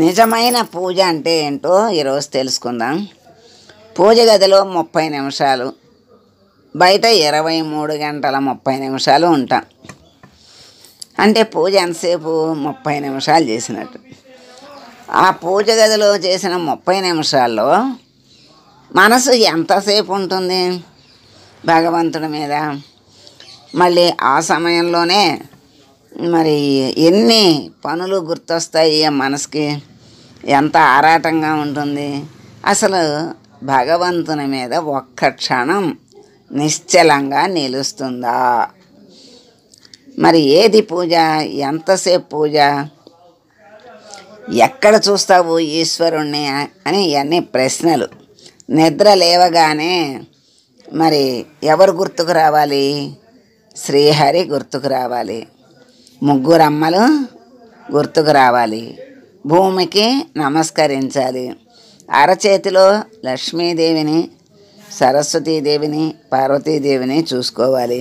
నిజమైన పూజ అంటే ఏంటో ఈరోజు తెలుసుకుందాం. పూజ గదిలో 30 నిమిషాలు, బయట 23 గంటల 30 నిమిషాలు ఉంటాం. అంటే పూజ ఎంతసేపు? 30 నిమిషాలు చేసినట్టు. ఆ పూజ గదిలో చేసిన 30 నిమిషాల్లో మనసు ఎంతసేపు ఉంటుంది భగవంతుడి మీద? మళ్ళీ ఆ సమయంలోనే మరి ఎన్ని పనులు గుర్తొస్తాయి ఆ మనసుకి, ఎంత ఆరాటంగా ఉంటుంది. అసలు భగవంతుని మీద ఒక్క క్షణం నిశ్చలంగా నిలుస్తుందా? మరి ఏది పూజ? ఎంతసేపు పూజ? ఎక్కడ చూస్తావు ఈశ్వరుణ్ణి అని ఇవన్నీ ప్రశ్నలు. నిద్ర లేవగానే మరి ఎవరు గుర్తుకు రావాలి? శ్రీహరి గుర్తుకు రావాలి, ముగ్గురు అమ్మలు గుర్తుకు రావాలి, భూమికి నమస్కరించాలి, అరచేతిలో లక్ష్మీదేవిని, సరస్వతీదేవిని, పార్వతీదేవిని చూసుకోవాలి.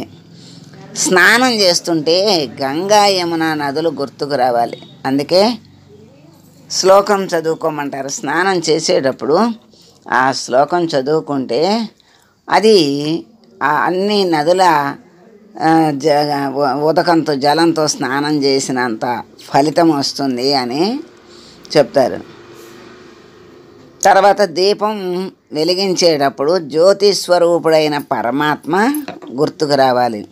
స్నానం చేస్తుంటే గంగా యమున నదులు గుర్తుకు రావాలి. అందుకే శ్లోకం చదువుకోమంటారు. స్నానం చేసేటప్పుడు ఆ శ్లోకం చదువుకుంటే అది అన్ని నదుల ఉదకంతో జలంతో స్నానం చేసినంత ఫలితం వస్తుంది అని చెప్తారు. తర్వాత దీపం వెలిగించేటప్పుడు జ్యోతి స్వరూపుడైన పరమాత్మ గుర్తుకు రావాలి.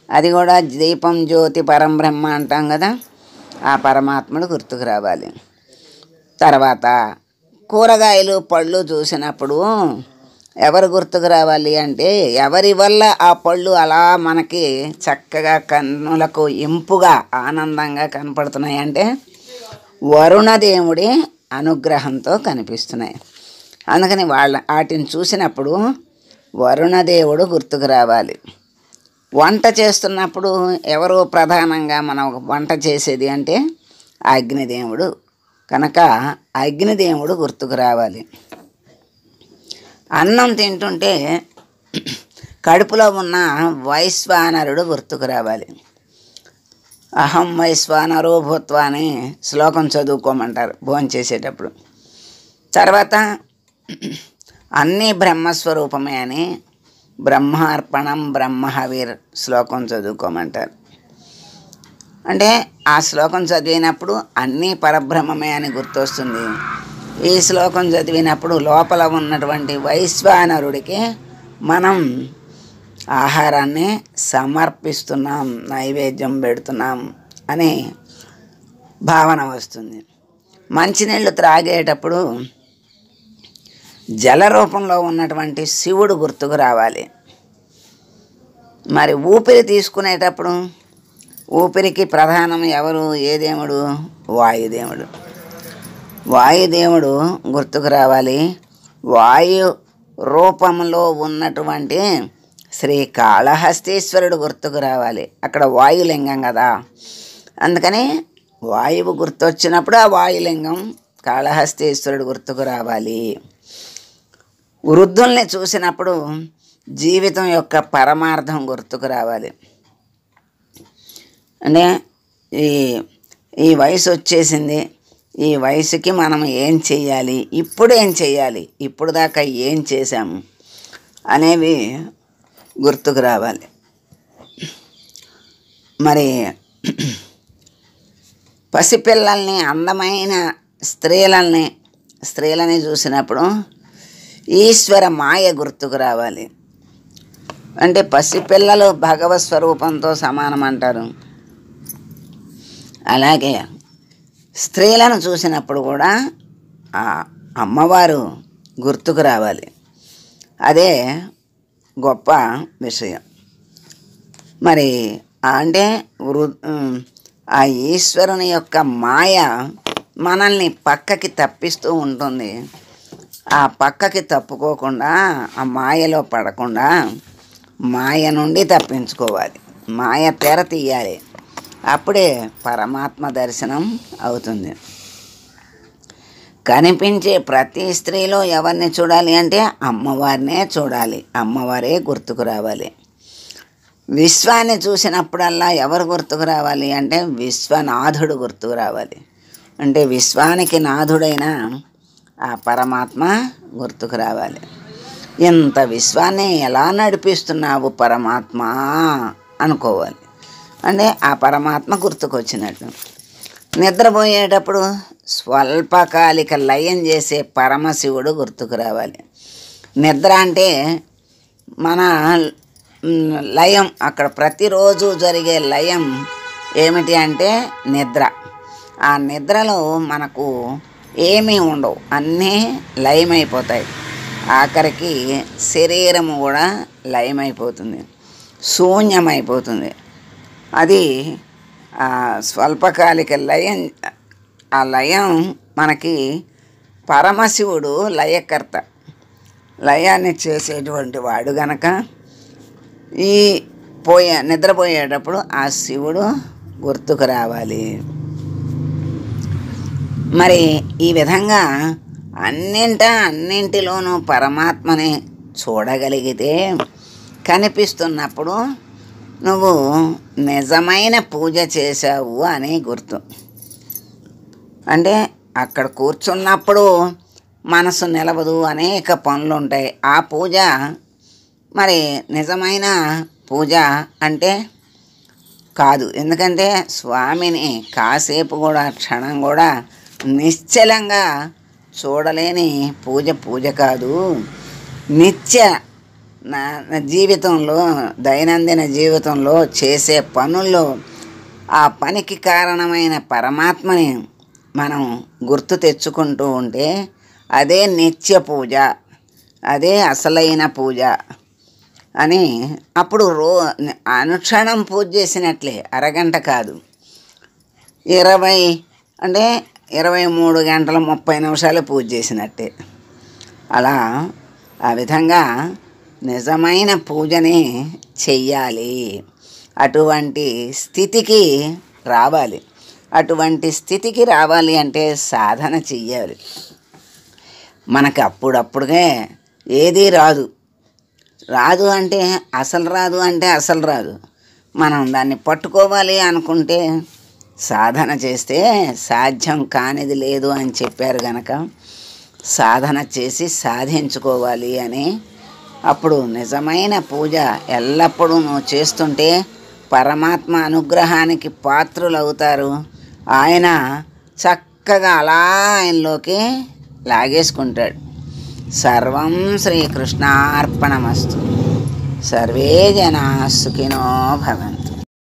అది కూడా దీపం జ్యోతి పరంబ్రహ్మ అంటాం కదా, ఆ పరమాత్ముడు గుర్తుకు రావాలి. తర్వాత కూరగాయలు పళ్ళు చూసినప్పుడు ఎవరు గుర్తుకు రావాలి అంటే, ఎవరి వల్ల ఆ పళ్ళు అలా మనకి చక్కగా కన్నులకు ఇంపుగా ఆనందంగా కనపడుతున్నాయి అంటే వరుణదేవుడి అనుగ్రహంతో కనిపిస్తున్నాయి. అందుకని వాటిని చూసినప్పుడు వరుణదేవుడు గుర్తుకు రావాలి. వంట చేస్తున్నప్పుడు ఎవరు ప్రధానంగా మనం వంట చేసేది అంటే అగ్నిదేవుడు కనుక అగ్నిదేవుడు గుర్తుకు రావాలి. అన్నం తింటుంటే కడుపులో ఉన్న వైశ్వానరుడు గుర్తుకు రావాలి. అహం వైశ్వానరో భూత్వా అని శ్లోకం చదువుకోమంటారు భోంచేసేటప్పుడు. తర్వాత అన్నీ బ్రహ్మస్వరూపమే అని బ్రహ్మార్పణం బ్రహ్మహవిర్ శ్లోకం చదువుకోమంటారు. అంటే ఆ శ్లోకం చదివినప్పుడు అన్నీ పరబ్రహ్మమే అని గుర్తొస్తుంది. ఈ శ్లోకం చదివినప్పుడు లోపల ఉన్నటువంటి వైశ్వానరుడికి మనం ఆహారాన్ని సమర్పిస్తున్నాం, నైవేద్యం పెడుతున్నాం అనే భావన వస్తుంది. మంచినీళ్ళు త్రాగేటప్పుడు జల రూపంలో ఉన్నటువంటి శివుడు గుర్తుకు రావాలి. మరి ఊపిరి తీసుకునేటప్పుడు ఊపిరికి ప్రధానం ఎవరు? ఏ దేవుడు? వాయుదేవుడు. వాయుదేవుడు గుర్తుకు రావాలి. వాయు రూపంలో ఉన్నటువంటి శ్రీకాళహస్తీశ్వరుడు గుర్తుకు రావాలి. అక్కడ వాయులింగం కదా, అందుకని వాయువు గుర్తొచ్చినప్పుడు ఆ వాయులింగం కాళహస్తీశ్వరుడు గుర్తుకు రావాలి. వృద్ధుల్ని చూసినప్పుడు జీవితం యొక్క పరమార్థం గుర్తుకు రావాలి. అంటే ఈ వయసు వచ్చేసింది, ఈ వయసుకి మనం ఏం చెయ్యాలి, ఇప్పుడు ఏం చెయ్యాలి, ఇప్పుడు దాకా ఏం చేశాము అనేవి గుర్తుకు రావాలి. మరి పసిపిల్లల్ని, అందమైన స్త్రీలని చూసినప్పుడు ఈశ్వర మాయ గుర్తుకు రావాలి. అంటే పసిపిల్లలు భగవత్ స్వరూపంతో సమానం అంటారు. అలాగే స్త్రీలను చూసినప్పుడు కూడా ఆ అమ్మవారు గుర్తుకు రావాలి. అదే గొప్ప విషయం. మరి అంటే ఆ ఈశ్వరుని యొక్క మాయ మనల్ని పక్కకి తప్పిస్తూ ఉంటుంది. ఆ పక్కకి తప్పుకోకుండా, ఆ మాయలో పడకుండా మాయ నుండి తప్పించుకోవాలి. మాయ తెర తీయాలి. అప్పుడే పరమాత్మ దర్శనం అవుతుంది. కనిపించే ప్రతి స్త్రీలో ఎవరిని చూడాలి అంటే అమ్మవారినే చూడాలి. అమ్మవారే గుర్తుకు రావాలి. విశ్వాన్ని చూసినప్పుడల్లా ఎవరు గుర్తుకు రావాలి అంటే విశ్వనాథుడు గుర్తుకు రావాలి. అంటే విశ్వానికి నాథుడైన ఆ పరమాత్మ గుర్తుకు రావాలి. ఇంత విశ్వాన్ని ఎలా నడిపిస్తున్నావు పరమాత్మ అనుకోవాలి. అంటే ఆ పరమాత్మ గుర్తుకొచ్చినట్టు. నిద్రపోయేటప్పుడు స్వల్పకాలిక లయం చేసే పరమశివుడు గుర్తుకు రావాలి. నిద్ర అంటే మన లయం, అక్కడ ప్రతిరోజు జరిగే లయం ఏమిటి అంటే నిద్ర. ఆ నిద్రలో మనకు ఏమీ ఉండవు, అన్నీ లయమైపోతాయి. ఆఖరికి శరీరము కూడా లయమైపోతుంది, శూన్యమైపోతుంది. అది స్వల్పకాలిక లయం. ఆ లయం మనకి పరమశివుడు లయకర్త, లయాన్ని చేసేటువంటి వాడు గనక ఈ నిద్రపోయేటప్పుడు ఆ శివుడు గుర్తుకు రావాలి. మరి ఈ విధంగా అన్నింటిలోనూ పరమాత్మని చూడగలిగితే కనిపిస్తున్నప్పుడు నువ్వు నిజమైన పూజ చేశావు అని గుర్తు. అంటే అక్కడ కూర్చున్నప్పుడు మనసు నిలవదు, అనేక పనులు ఉంటాయి. ఆ పూజ మరి నిజమైన పూజ అంటే కాదు. ఎందుకంటే స్వామిని కాసేపు కూడా, క్షణం కూడా నిశ్చలంగా చూడలేని పూజ కాదు. నిత్య జీవితంలో, దైనందిన జీవితంలో చేసే పనుల్లో ఆ పనికి కారణమైన పరమాత్మని మనం గుర్తు తెచ్చుకుంటూ ఉంటే అదే నిత్య పూజ, అదే అసలైన పూజ అని. అప్పుడు అనుక్షణం పూజ చేసినట్లే, అరగంట కాదు, 23 గంటల 30 నిమిషాలు పూజ చేసినట్టే. అలా ఆ విధంగా నిజమైన పూజని చెయ్యాలి. అటువంటి స్థితికి రావాలి. అటువంటి స్థితికి రావాలి అంటే సాధన చెయ్యాలి. మనకు అప్పుడప్పుడుగా ఏదీ రాదు అంటే అసలు రాదు. మనం దాన్ని పట్టుకోవాలి అనుకుంటే సాధన చేస్తే సాధ్యం కానిది లేదు అని చెప్పారు గనక సాధన చేసి సాధించుకోవాలి అని. అప్పుడు నిజమైన పూజ ఎల్లప్పుడూ నువ్వు చేస్తుంటే పరమాత్మ అనుగ్రహానికి పాత్రులవుతారు. ఆయన చక్కగా అలా ఆయనలోకి లాగేసుకుంటాడు. సర్వం శ్రీకృష్ణార్పణమస్తు. సర్వే జనా సుఖినో భవంతు.